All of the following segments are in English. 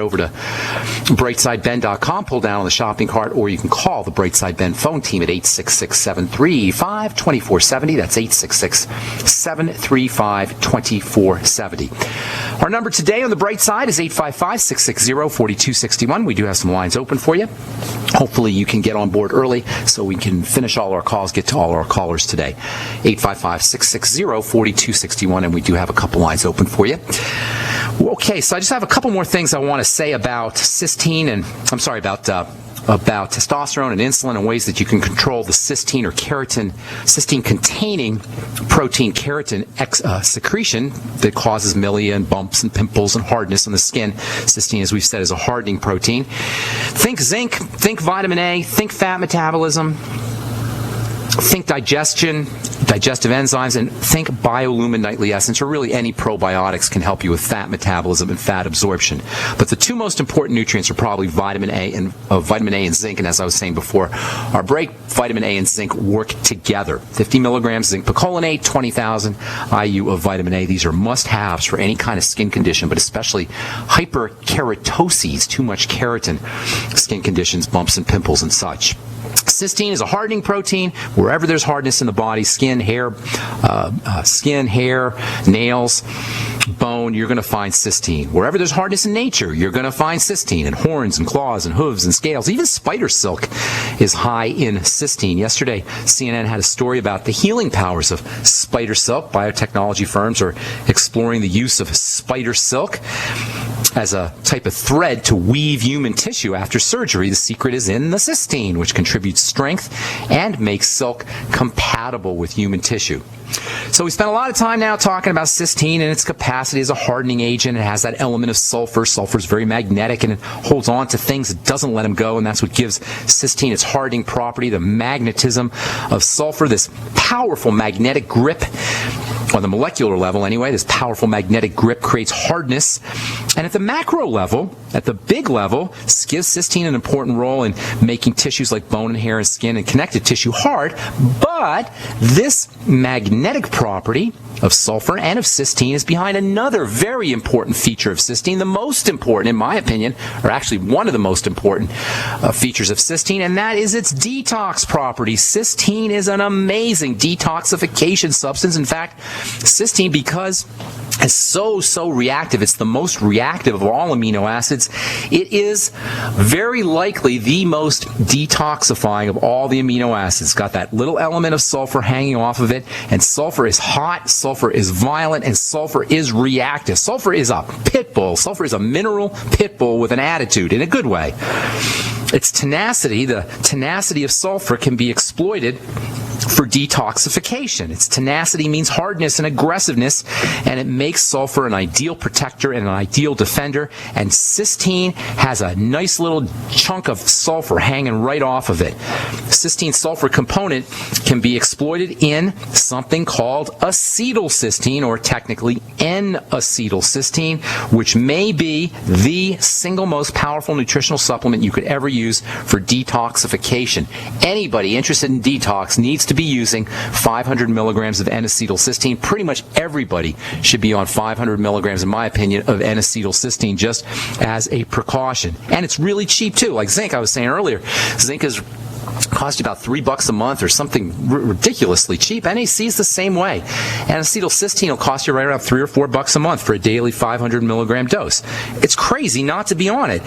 over to brightsideben.com, pull down on the shopping cart, or you can call the Brightside Ben phone team at 866-735-2470. That's 866-735-2470. Our number today on the Bright Side is 855-660-4261. We do have some lines open for you. Hopefully you can get on board early so we can finish all our calls, get to all our callers today. 855-660-4261, and we do have a couple lines open for you. Okay, so I just have a couple more things I want to say about cysteine and, about testosterone and insulin and ways that you can control the cysteine or keratin, cysteine-containing protein keratin secretion that causes milia and bumps and pimples and hardness on the skin. Cysteine, as we've said, is a hardening protein. Think zinc, think vitamin A, think fat metabolism, think digestion, digestive enzymes, and think biolumin nightly essence, or really any probiotics can help you with fat metabolism and fat absorption. But the two most important nutrients are probably vitamin A and zinc. And as I was saying before our break, vitamin A and zinc work together. 50 milligrams zinc picolinate, 20,000 IU of vitamin A. These are must-haves for any kind of skin condition, but especially hyperkeratoses, too much keratin, skin conditions, bumps and pimples and such. Cysteine is a hardening protein. Wherever there's hardness in the body, skin, hair, nails, bone, you're going to find cysteine. Wherever there's hardness in nature, you're going to find cysteine in horns and claws and hooves and scales. Even spider silk is high in cysteine. Yesterday, CNN had a story about the healing powers of spider silk. Biotechnology firms are exploring the use of spider silk as a type of thread to weave human tissue after surgery. The secret is in the cysteine, which contributes strength and makes silk compatible with human tissue. So we spent a lot of time now talking about cysteine and its capacity as a hardening agent. It has that element of sulfur. Sulfur is very magnetic and it holds on to things. It doesn't let them go, and that's what gives cysteine its hardening property, the magnetism of sulfur, this powerful magnetic grip. On the molecular level anyway, this powerful magnetic grip creates hardness. And at the macro level, at the big level, gives cysteine an important role in making tissues like bone and hair and skin and connective tissue hard. But this magnetic property of sulfur and of cysteine is behind another very important feature of cysteine, the most important, in my opinion, or actually one of the most important features of cysteine, and that is its detox property. Cysteine is an amazing detoxification substance. In fact, cysteine, because it's so reactive, it's the most reactive of all amino acids, it is very likely the most detoxifying of all the amino acids. It's got that little element of sulfur hanging off of it, and sulfur is hot, sulfur is violent, and sulfur is reactive. Sulfur is a pit bull. Sulfur is a mineral pit bull with an attitude, in a good way. Its tenacity, the tenacity of sulfur, can be exploited for detoxification. Its tenacity means hardness and aggressiveness, and it makes sulfur an ideal protector and an ideal defender. And cysteine has a nice little chunk of sulfur hanging right off of it. Cysteine sulfur component can be exploited in something called acetylcysteine, or technically N-acetylcysteine, which may be the single most powerful nutritional supplement you could ever use for detoxification. Anybody interested in detox needs to be using 500 milligrams of N-acetylcysteine. Pretty much everybody should be on 500 milligrams, in my opinion, of N-acetylcysteine just as a precaution. And it's really cheap too. Like zinc, I was saying earlier, zinc is cost you about $3 a month or something ridiculously cheap. NAC is the same way. And acetylcysteine will cost you right around $3 or $4 a month for a daily 500 milligram dose. It's crazy not to be on it.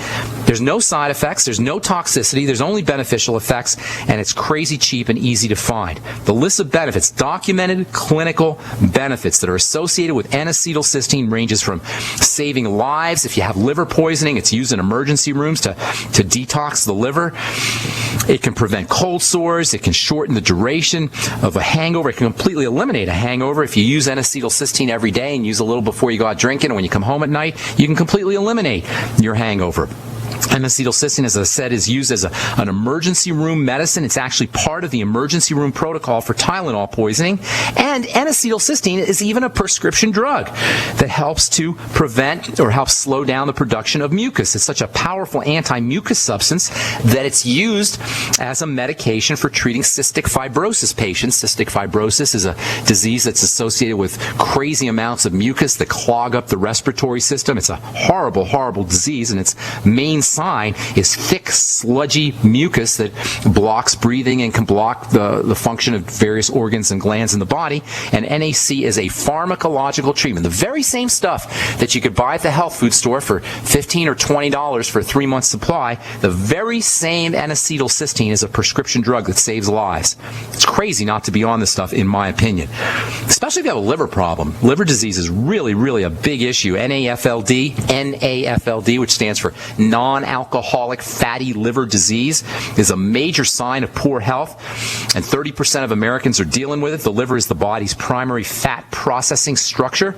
There's no side effects, there's no toxicity, there's only beneficial effects, and it's crazy cheap and easy to find. The list of benefits, documented clinical benefits that are associated with N-acetylcysteine, ranges from saving lives. If you have liver poisoning, it's used in emergency rooms to detox the liver. It can prevent cold sores. It can shorten the duration of a hangover. It can completely eliminate a hangover. If you use N-acetylcysteine every day and use a little before you go out drinking, and when you come home at night, you can completely eliminate your hangover. N-acetylcysteine, as I said, is used as an emergency room medicine. It's actually part of the emergency room protocol for Tylenol poisoning. And N-acetylcysteine is even a prescription drug that helps to prevent or help slow down the production of mucus. It's such a powerful anti-mucus substance that it's used as a medication for treating cystic fibrosis patients. Cystic fibrosis is a disease that's associated with crazy amounts of mucus that clog up the respiratory system. It's a horrible, horrible disease, and its main sign is thick, sludgy mucus that blocks breathing and can block the function of various organs and glands in the body. And NAC is a pharmacological treatment. The very same stuff that you could buy at the health food store for $15 or $20 for a 3-month supply, the very same N-acetylcysteine is a prescription drug that saves lives. It's crazy not to be on this stuff, in my opinion. Especially if you have a liver problem. Liver disease is really, really a big issue. NAFLD, which stands for non-alcoholic fatty liver disease, is a major sign of poor health, and 30% of Americans are dealing with it. The liver is the body's primary fat processing structure,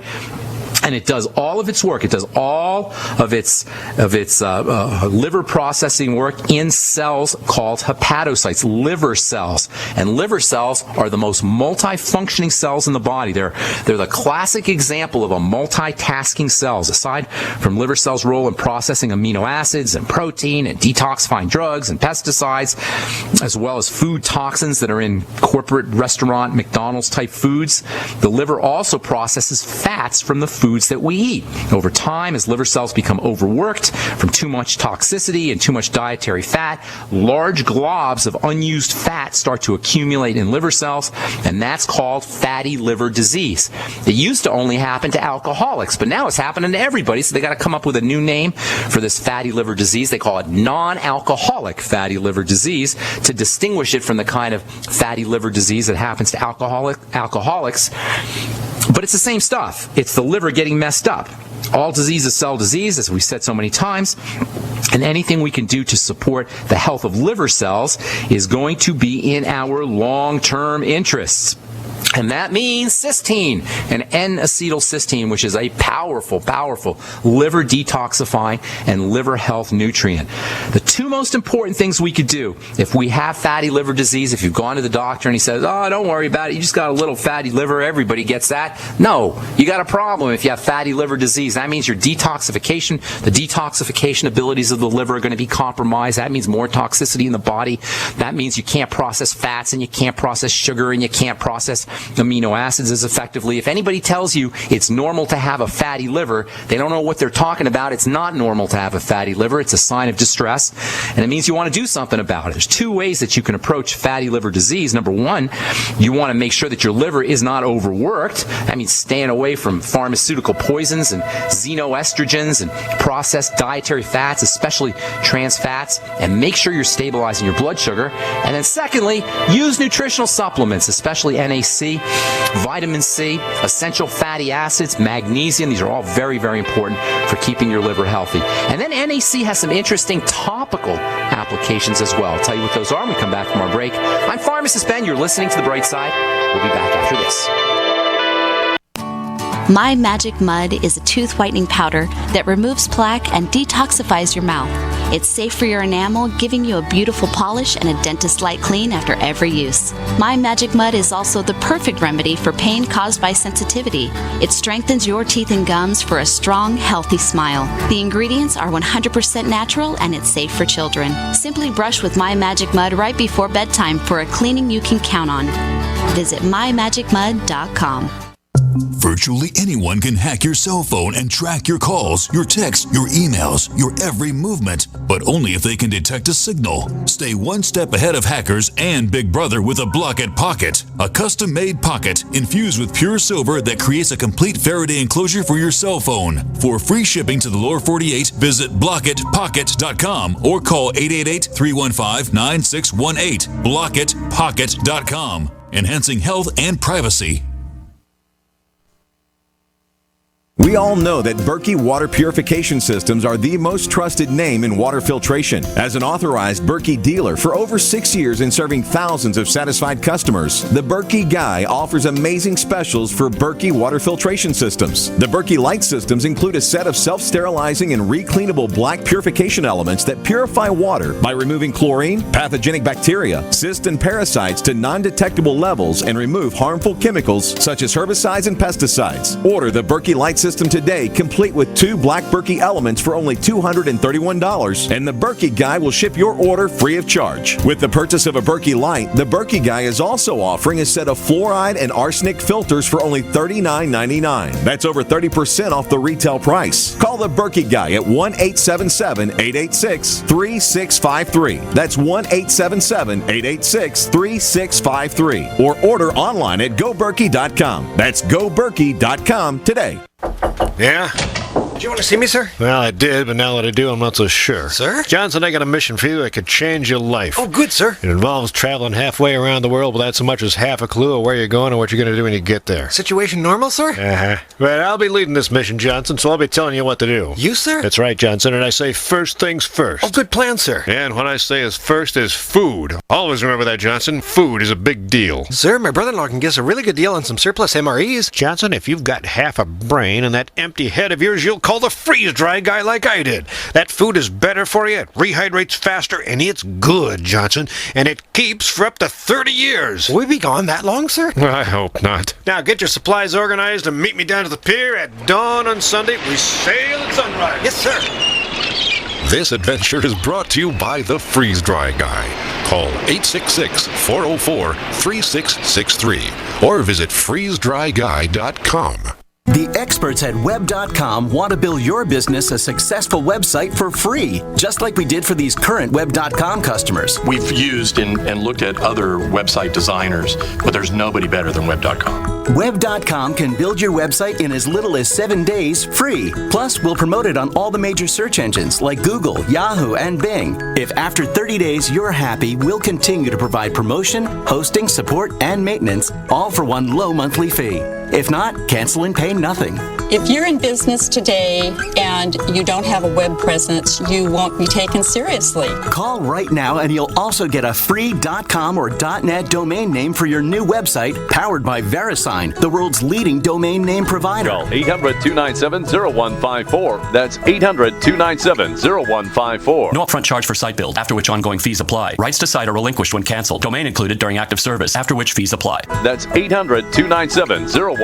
and it does all of its work. It does all of its liver processing work in cells called hepatocytes, liver cells. And liver cells are the most multifunctioning cells in the body. They're the classic example of a multitasking cells. Aside from liver cells' role in processing amino acids and protein and detoxifying drugs and pesticides, as well as food toxins that are in corporate restaurant McDonald's type foods, the liver also processes fats from the foods that we eat. Over time, as liver cells become overworked from too much toxicity and too much dietary fat, large globs of unused fat start to accumulate in liver cells, and that's called fatty liver disease. It used to only happen to alcoholics, but now it's happening to everybody, so they got to come up with a new name for this fatty liver disease. They call it non-alcoholic fatty liver disease to distinguish it from the kind of fatty liver disease that happens to alcoholics. But it's the same stuff. It's the liver getting messed up. All disease is cell disease, as we said so many times, and anything we can do to support the health of liver cells is going to be in our long-term interests. And that means cysteine, and N-acetylcysteine, which is a powerful, powerful liver detoxifying and liver health nutrient. The two most important things we could do if we have fatty liver disease, if you've gone to the doctor and he says, oh, don't worry about it, you just got a little fatty liver, everybody gets that. No, you got a problem if you have fatty liver disease. That means your detoxification, the detoxification abilities of the liver are going to be compromised. That means more toxicity in the body. That means you can't process fats, and you can't process sugar, and you can't process amino acids as effectively. If anybody tells you it's normal to have a fatty liver, they don't know what they're talking about. It's not normal to have a fatty liver. It's a sign of distress, and it means you want to do something about it. There's two ways that you can approach fatty liver disease. Number one, you want to make sure that your liver is not overworked. That means staying away from pharmaceutical poisons and xenoestrogens and processed dietary fats, especially trans fats, and make sure you're stabilizing your blood sugar. And then secondly, use nutritional supplements, especially NAC, vitamin C, essential fatty acids, magnesium. These are all very, very important for keeping your liver healthy. And then NAC has some interesting topical applications as well. I'll tell you what those are when we come back from our break. I'm Pharmacist Ben. You're listening to The Bright Side. We'll be back after this. My Magic Mud is a tooth whitening powder that removes plaque and detoxifies your mouth. It's safe for your enamel, giving you a beautiful polish and a dentist-like clean after every use. My Magic Mud is also the perfect remedy for pain caused by sensitivity. It strengthens your teeth and gums for a strong, healthy smile. The ingredients are 100% natural, and it's safe for children. Simply brush with My Magic Mud right before bedtime for a cleaning you can count on. Visit mymagicmud.com. Virtually anyone can hack your cell phone and track your calls, your texts, your emails, your every movement, but only if they can detect a signal. Stay one step ahead of hackers and Big Brother with a Block-It Pocket, a custom-made pocket infused with pure silver that creates a complete Faraday enclosure for your cell phone. For free shipping to the lower 48, visit blockitpocket.com or call 888-315-9618. blockitpocket.com, enhancing health and privacy. We all know that Berkey Water Purification Systems are the most trusted name in water filtration. As an authorized Berkey dealer for over 6 years and serving thousands of satisfied customers, the Berkey Guy offers amazing specials for Berkey Water Filtration Systems. The Berkey Light Systems include a set of self-sterilizing and recleanable black purification elements that purify water by removing chlorine, pathogenic bacteria, cysts, and parasites to non-detectable levels and remove harmful chemicals such as herbicides and pesticides. Order the Berkey Light System today, complete with 2 black Berkey elements for only $231, and the Berkey Guy will ship your order free of charge. With the purchase of a Berkey Light, the Berkey Guy is also offering a set of fluoride and arsenic filters for only $39.99. That's over 30% off the retail price. Call the Berkey Guy at 1-877-886-3653. That's 1-877-886-3653. Or order online at goberkey.com. That's goberkey.com today. Yeah? Did you want to see me, sir? Well, I did, but now that I do, I'm not so sure. Sir? Johnson, I got a mission for you that could change your life. Oh, good, sir. It involves traveling halfway around the world without so much as half a clue of where you're going or what you're going to do when you get there. Situation normal, sir? Uh-huh. But I'll be leading this mission, Johnson, so I'll be telling you what to do. You, sir? That's right, Johnson, and I say first things first. Oh, good plan, sir. And what I say is first is food. Always remember that, Johnson. Food is a big deal. Sir, my brother-in-law can get us a really good deal on some surplus MREs. Johnson, if you've got half a brain and that empty head of yours, you'll call the freeze-dry guy like I did. That food is better for you, it rehydrates faster, and it's good, Johnson, and it keeps for up to 30 years. Will we be gone that long, sir? I hope not. Now get your supplies organized and meet me down to the pier at dawn on Sunday. We sail at sunrise. Yes, sir. This adventure is brought to you by the Freeze Dry Guy. Call 866-404-3663 or visit freezedryguy.com. The experts at Web.com want to build your business a successful website for free, just like we did for these current Web.com customers. We've used and looked at other website designers, but there's nobody better than Web.com. Web.com can build your website in as little as 7 days free. Plus, we'll promote it on all the major search engines like Google, Yahoo, and Bing. If after 30 days you're happy, we'll continue to provide promotion, hosting, support, and maintenance, all for one low monthly fee. If not, cancel and pay nothing. If you're in business today and you don't have a web presence, you won't be taken seriously. Call right now and you'll also get a free .com or .net domain name for your new website powered by VeriSign, the world's leading domain name provider. Call 800-297-0154. That's 800-297-0154. No upfront charge for site build, after which ongoing fees apply. Rights to site are relinquished when canceled. Domain included during active service, after which fees apply. That's 800-297-0154.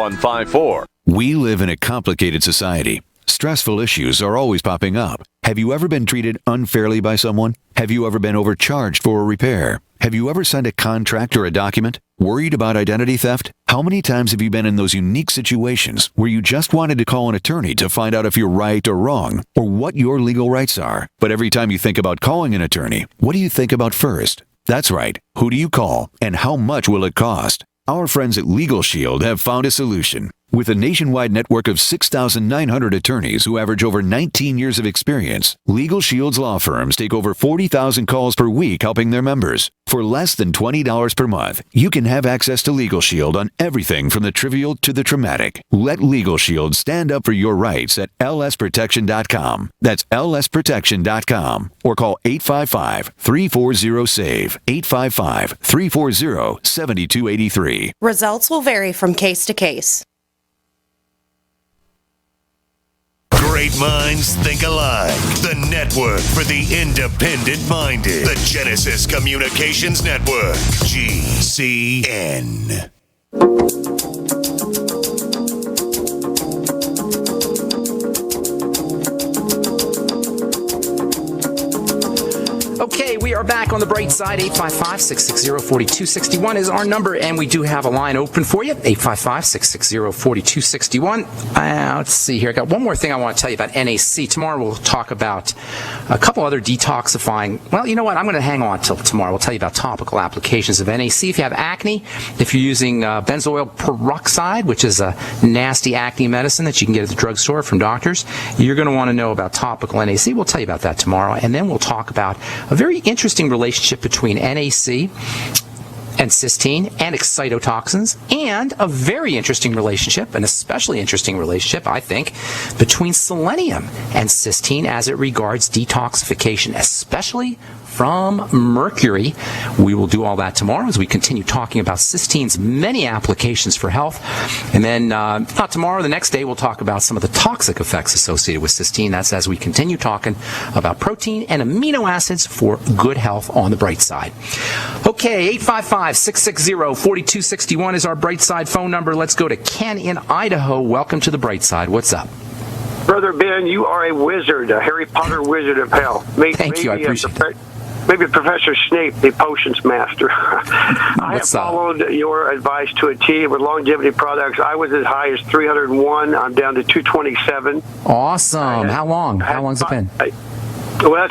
We live in a complicated society. Stressful issues are always popping up. Have you ever been treated unfairly by someone? Have you ever been overcharged for a repair? Have you ever signed a contract or a document? Worried about identity theft? How many times have you been in those unique situations where you just wanted to call an attorney to find out if you're right or wrong, or what your legal rights are? But every time you think about calling an attorney, what do you think about first? That's right. Who do you call, and how much will it cost? Our friends at Legal Shield have found a solution. With a nationwide network of 6,900 attorneys who average over 19 years of experience, Legal Shield's law firms take over 40,000 calls per week helping their members. For less than $20 per month, you can have access to Legal Shield on everything from the trivial to the traumatic. Let Legal Shield stand up for your rights at lsprotection.com. That's lsprotection.com. Or call 855-340-SAVE, 855-340-7283. Results will vary from case to case. Great minds think alike. The network for the independent-minded. The Genesis Communications Network. GCN. Okay, we are back on the bright side. 855-660-4261 is our number, and we do have a line open for you. 855-660-4261. Let's see here. I got one more thing I want to tell you about NAC. Tomorrow we'll talk about a couple other detoxifying. Well, you know what? I'm going to hang on till tomorrow. We'll tell you about topical applications of NAC. If you have acne, if you're using benzoyl peroxide, which is a nasty acne medicine that you can get at the drugstore from doctors, you're going to want to know about topical NAC. We'll tell you about that tomorrow, and then we'll talk about a very interesting relationship between NAC and cysteine and excitotoxins, and a very interesting relationship, an especially interesting relationship, I think, between selenium and cysteine as it regards detoxification, especially from mercury. We will do all that tomorrow as we continue talking about cysteine's many applications for health. And then, not tomorrow, the next day, we'll talk about some of the toxic effects associated with cysteine. That's as we continue talking about protein and amino acids for good health on the bright side. Okay, 855-660-4261 is our bright side phone number. Let's go to Ken in Idaho. Welcome to the bright side. What's up? Brother Ben, you are a wizard, a Harry Potter wizard of hell. Thank you, I appreciate that. Maybe Professor Snape, the potions master. I have followed your advice to a T with longevity products. I was as high as 301. I'm down to 227. Awesome. How long? How long's it been? Well, that's